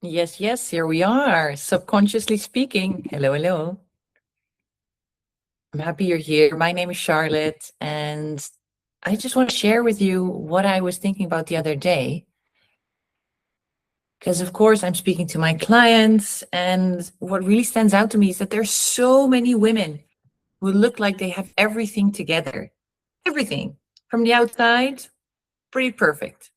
Yes, yes, here we are. Subconsciously speaking. Hello, hello. I'm happy you're here. My name is Charlotte, and I just want to share with you what I was thinking about the other day. Because, of course, I'm speaking to my clients, and what really stands out to me is that there's so many women who look like they have everything together. Everything. From the outside, pretty perfect.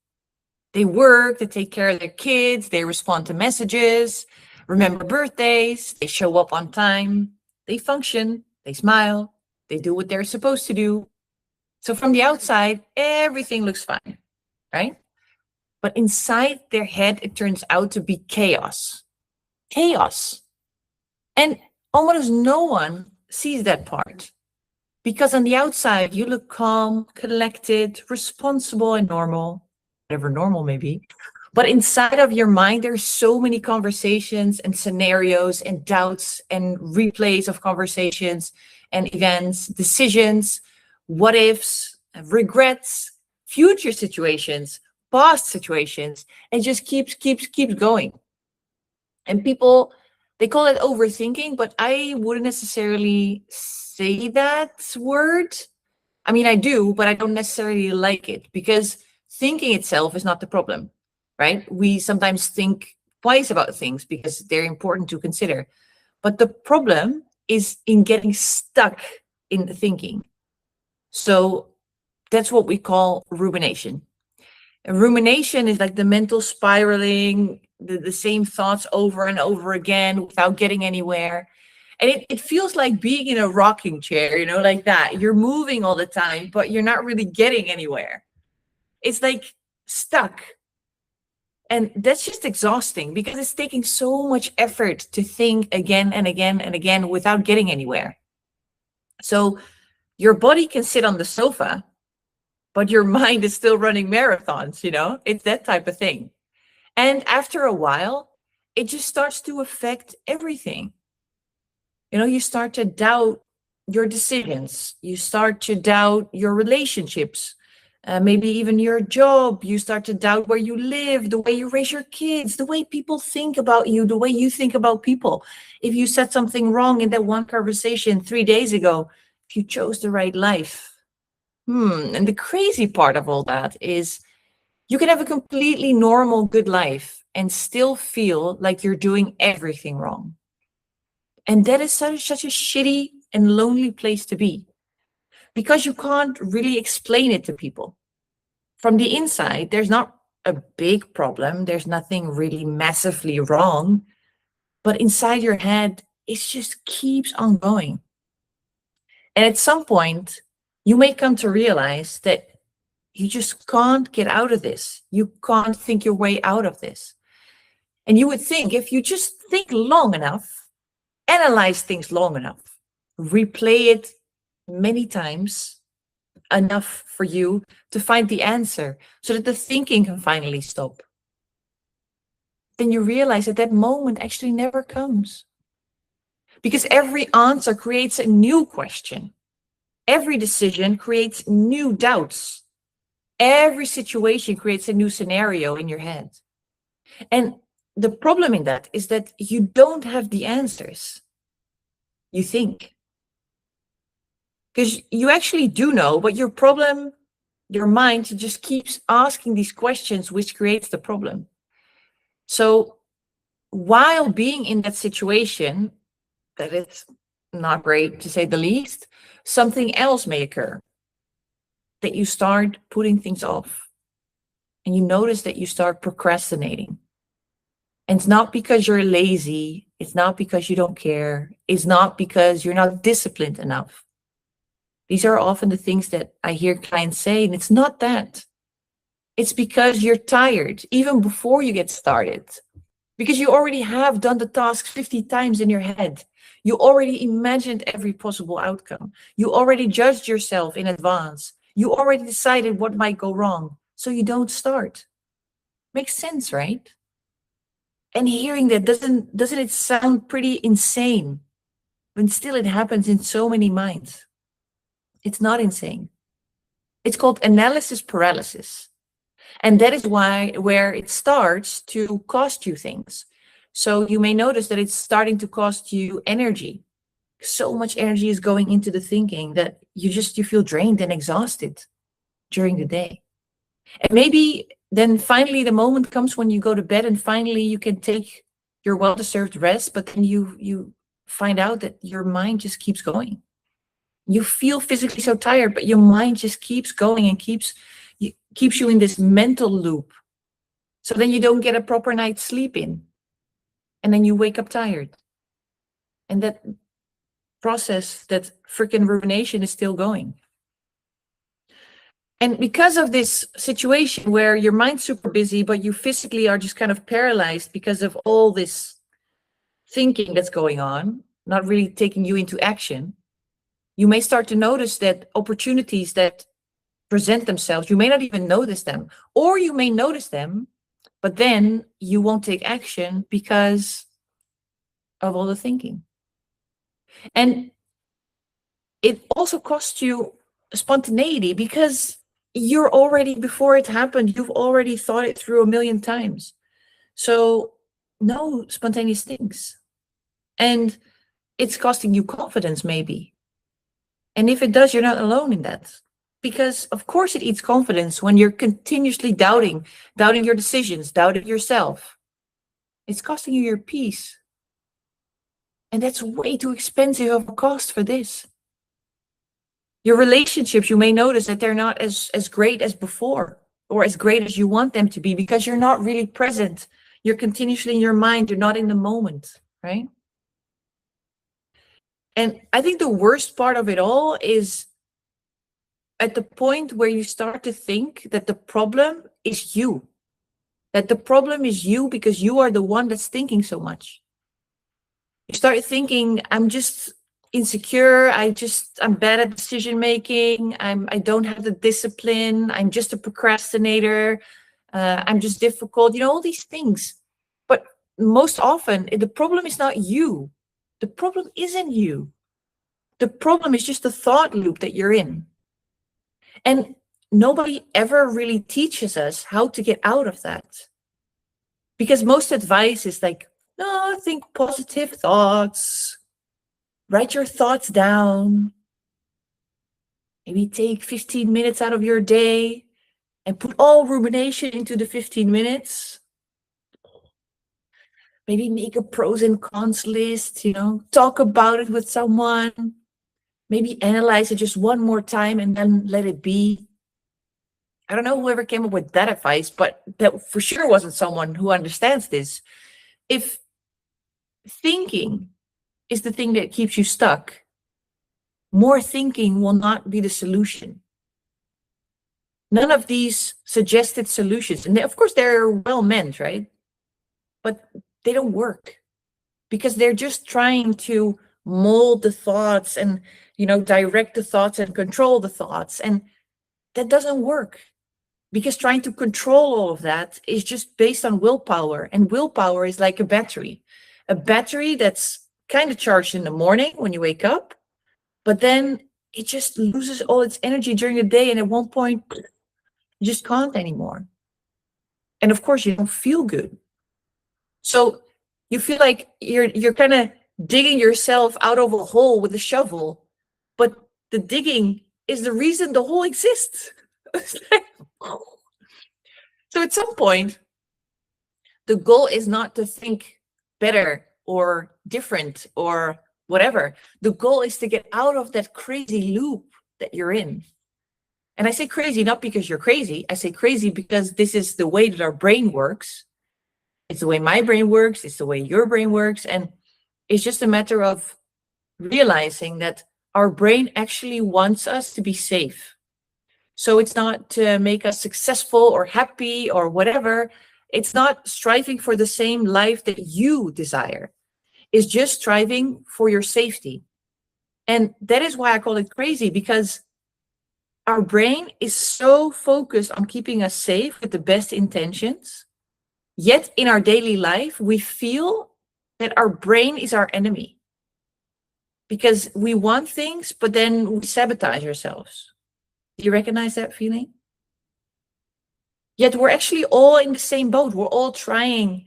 They work, they take care of their kids, they respond to messages, remember birthdays, they show up on time, they function, they smile, they do what they're supposed to do. So from the outside, everything looks fine, right? But inside their head, it turns out to be chaos. Chaos. And almost no one sees that part. Because on the outside, you look calm, collected, responsible, and normal, whatever normal may be. But inside of your mind, there's so many conversations and scenarios and doubts and replays of conversations and events, decisions, what ifs, regrets, future situations, past situations, and just keeps going. And people, they call it overthinking, but I wouldn't necessarily say that word. I mean, I do, but I don't necessarily like it because thinking itself is not the problem, right? We sometimes think twice about things because they're important to consider. But the problem is in getting stuck in the thinking. So that's what we call rumination. And rumination is like the mental spiraling, the same thoughts over and over again without getting anywhere. And it feels like being in a rocking chair, like that. You're moving all the time, but you're not really getting anywhere. It's like stuck. And that's just exhausting because it's taking so much effort to think again and again and again without getting anywhere. So your body can sit on the sofa, but your mind is still running marathons. It's that type of thing. And after a while, it just starts to affect everything. You start to doubt your decisions. You start to doubt your relationships, maybe even your job. You start to doubt where you live, the way you raise your kids, the way people think about you, the way you think about people. If you said something wrong in that one conversation 3 days ago, if you chose the right life. And the crazy part of all that is you can have a completely normal, good life and still feel like you're doing everything wrong. And that is such a shitty and lonely place to be because you can't really explain it to people. From the inside, there's not a big problem, there's nothing really massively wrong, but inside your head, it just keeps on going. And at some point, you may come to realize that you just can't get out of this. You can't think your way out of this. And you would think if you just think long enough, analyze things long enough, replay it many times, enough for you to find the answer so that the thinking can finally stop. Then you realize that that moment actually never comes. Because every answer creates a new question. Every decision creates new doubts. Every situation creates a new scenario in your head. And the problem in that is that you don't have the answers. You think. Because you actually do know, but your mind just keeps asking these questions, which creates the problem. So while being in that situation, that is not great to say the least, something else may occur. That you start putting things off. And you notice that you start procrastinating. And it's not because you're lazy. It's not because you don't care. It's not because you're not disciplined enough. These are often the things that I hear clients say, and it's not that. It's because you're tired, even before you get started. Because you already have done the task 50 times in your head. You already imagined every possible outcome. You already judged yourself in advance. You already decided what might go wrong. So you don't start. Makes sense, right? And hearing that, doesn't it sound pretty insane? When still it happens in so many minds. It's not insane. It's called analysis paralysis. And that is where it starts to cost you things. So you may notice that it's starting to cost you energy. So much energy is going into the thinking that you feel drained and exhausted during the day. And maybe then finally the moment comes when you go to bed and finally you can take your well-deserved rest, but then you find out that your mind just keeps going. You feel physically so tired, but your mind just keeps going and keeps you in this mental loop. So then you don't get a proper night's sleep in. And then you wake up tired. And that process, that freaking rumination is still going. And because of this situation where your mind's super busy, but you physically are just kind of paralyzed because of all this thinking that's going on, not really taking you into action, you may start to notice that opportunities that present themselves, you may not even notice them, or you may notice them, but then you won't take action because of all the thinking. And it also costs you spontaneity because you're already, before it happened, you've already thought it through a million times. So no spontaneous things. And it's costing you confidence maybe. And if it does, you're not alone in that. Because of course it eats confidence when you're continuously doubting your decisions, doubting yourself. It's costing you your peace. And that's way too expensive of a cost for this. Your relationships, you may notice that they're not as great as before or as great as you want them to be because you're not really present. You're continuously in your mind. You're not in the moment, right? And I think the worst part of it all is at the point where you start to think that the problem is you. That the problem is you because you are the one that's thinking so much. You start thinking, I'm just insecure, I'm bad at decision making, I don't have the discipline, I'm just a procrastinator, I'm just difficult, all these things. But most often, the problem is not you. The problem isn't you. The problem is just the thought loop that you're in. And nobody ever really teaches us how to get out of that. Because most advice is like, no, think positive thoughts. Write your thoughts down. Maybe take 15 minutes out of your day and put all rumination into the 15 minutes. Maybe make a pros and cons list, talk about it with someone. Maybe analyze it just one more time and then let it be. I don't know whoever came up with that advice, but that for sure wasn't someone who understands this. If thinking is the thing that keeps you stuck, more thinking will not be the solution. None of these suggested solutions, and of course they're well meant, right? But they don't work because they're just trying to mold the thoughts and, direct the thoughts and control the thoughts. And that doesn't work because trying to control all of that is just based on willpower. And willpower is like a battery that's kind of charged in the morning when you wake up, but then it just loses all its energy during the day. And at one point, you just can't anymore. And of course, you don't feel good. So you feel like you're kind of digging yourself out of a hole with a shovel, but the digging is the reason the hole exists. So at some point, the goal is not to think better or different or whatever. The goal is to get out of that crazy loop that you're in. And I say crazy not because you're crazy. I say crazy because this is the way that our brain works. It's the way my brain works. It's the way your brain works. And it's just a matter of realizing that our brain actually wants us to be safe. So it's not to make us successful or happy or whatever. It's not striving for the same life that you desire. It's just striving for your safety. And that is why I call it crazy, because our brain is so focused on keeping us safe with the best intentions. Yet in our daily life, we feel that our brain is our enemy because we want things, but then we sabotage ourselves. Do you recognize that feeling? Yet we're actually all in the same boat. We're all trying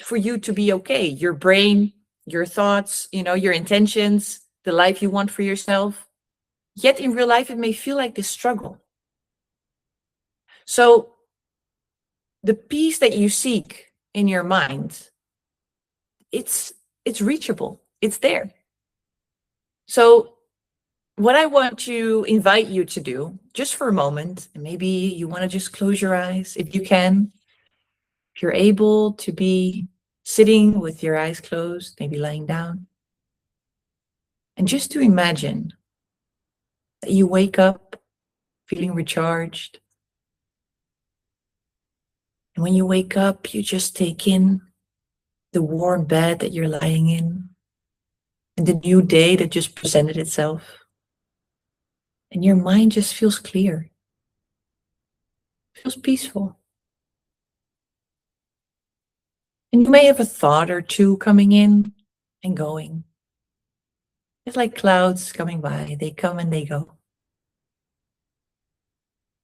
for you to be okay. Your brain, your thoughts, your intentions, the life you want for yourself. Yet in real life, it may feel like this struggle. So the peace that you seek in your mind, it's reachable. It's there. So what I want to invite you to do, just for a moment, and maybe you want to just close your eyes if you can. If you're able to be sitting with your eyes closed, maybe lying down. And just to imagine that you wake up feeling recharged. And when you wake up, you just take in the warm bed that you're lying in and the new day that just presented itself. And your mind just feels clear, feels peaceful. And you may have a thought or two coming in and going. It's like clouds coming by. They come and they go.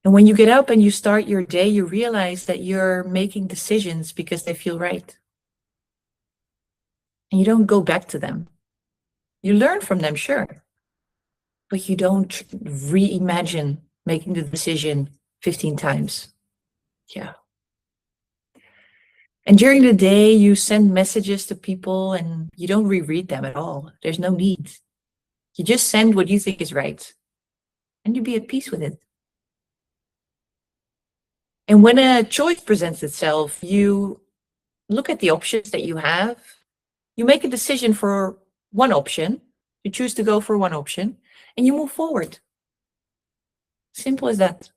And when you get up and you start your day, you realize that you're making decisions because they feel right. And you don't go back to them. You learn from them, sure. But you don't reimagine making the decision 15 times. Yeah. And during the day, you send messages to people and you don't reread them at all. There's no need. You just send what you think is right. And you be at peace with it. And when a choice presents itself, you look at the options that you have. You make a decision for one option. You choose to go for one option and you move forward. Simple as that.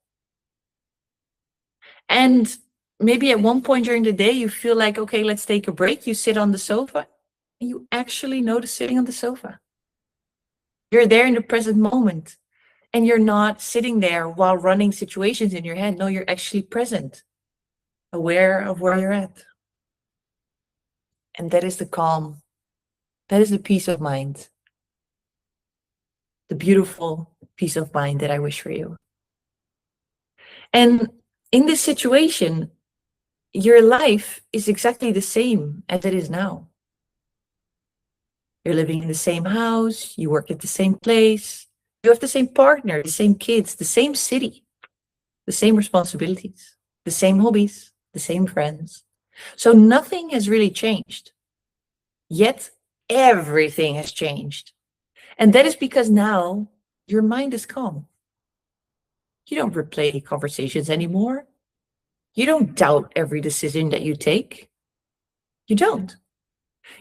And maybe at one point during the day, you feel like, okay, let's take a break. You sit on the sofa and you actually notice sitting on the sofa. You're there in the present moment and you're not sitting there while running situations in your head. No, you're actually present, aware of where you're at. And that is the calm. That is the peace of mind. The beautiful peace of mind that I wish for you. And in this situation, your life is exactly the same as it is now. You're living in the same house, you work at the same place, you have the same partner, the same kids, the same city, the same responsibilities, the same hobbies, the same friends. So nothing has really changed. Yet everything has changed. And that is because now your mind is calm. You don't replay conversations anymore. You don't doubt every decision that you take. You don't.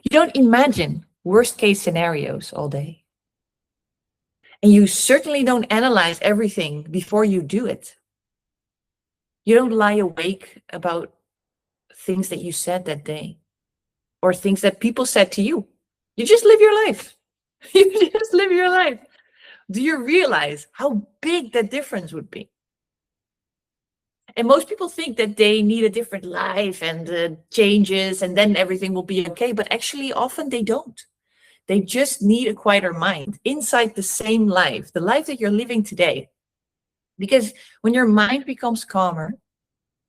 You don't imagine worst case scenarios all day. And you certainly don't analyze everything before you do it. You don't lie awake about things that you said that day or things that people said to you. You just live your life. You just live your life. Do you realize how big that difference would be? And most people think that they need a different life and changes and then everything will be okay. But actually, often they don't. They just need a quieter mind inside the same life, the life that you're living today. Because when your mind becomes calmer,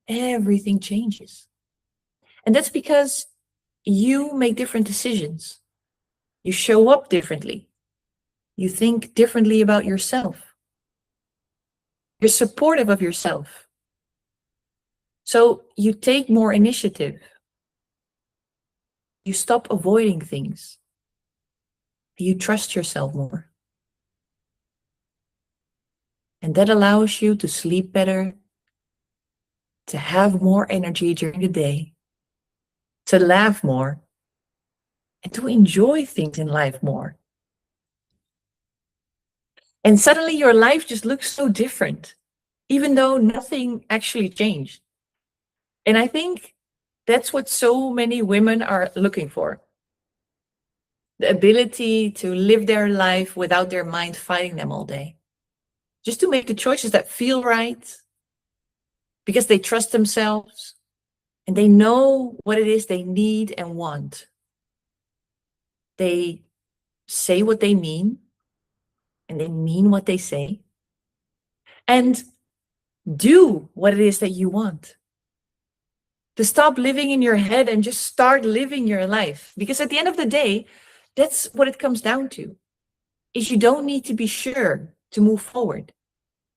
everything changes. And that's because you make different decisions. You show up differently. You think differently about yourself. You're supportive of yourself. So you take more initiative. You stop avoiding things. You trust yourself more. And that allows you to sleep better, to have more energy during the day, to laugh more, and to enjoy things in life more. And suddenly your life just looks so different, even though nothing actually changed. And I think that's what so many women are looking for. The ability to live their life without their mind fighting them all day. Just to make the choices that feel right, because they trust themselves and they know what it is they need and want. They say what they mean and they mean what they say. And do what it is that you want. to stop living in your head and just start living your life. Because at the end of the day, that's what it comes down to, is you don't need to be sure to move forward.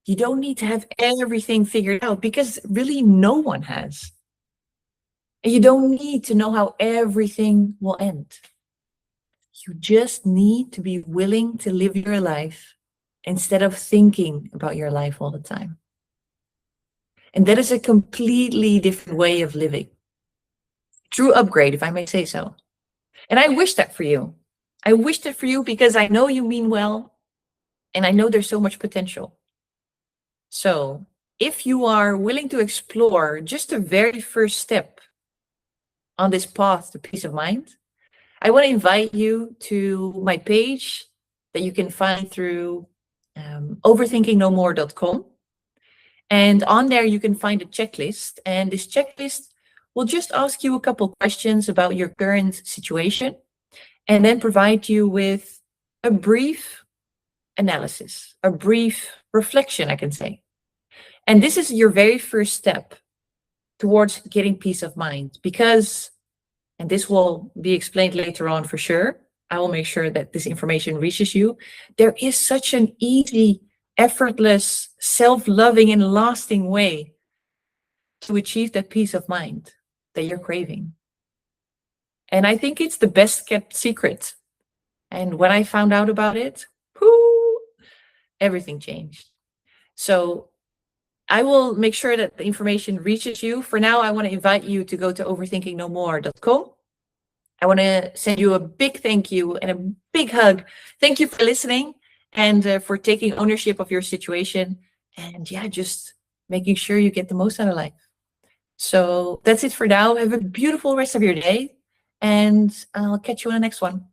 You don't need to have everything figured out, because really no one has. And you don't need to know how everything will end. You just need to be willing to live your life instead of thinking about your life all the time. And that is a completely different way of living. True upgrade, if I may say so. And I wish that for you. I wish that for you because I know you mean well, and I know there's so much potential. So if you are willing to explore just the very first step on this path to peace of mind, I want to invite you to my page that you can find through overthinkingnomore.com. And on there, you can find a checklist. And this checklist will just ask you a couple questions about your current situation and then provide you with a brief analysis, a brief reflection, I can say. And this is your very first step towards getting peace of mind, because, and this will be explained later on for sure, I will make sure that this information reaches you. There is such an easy, effortless, self-loving and lasting way to achieve that peace of mind that you're craving. And I think it's the best kept secret. And when I found out about it, everything changed. So I will make sure that the information reaches you. For now, I want to invite you to go to overthinkingnomore.com. I want to send you a big thank you and a big hug. Thank you for listening and for taking ownership of your situation. And yeah, just making sure you get the most out of life. So that's it for now. Have a beautiful rest of your day, and I'll catch you on the next one.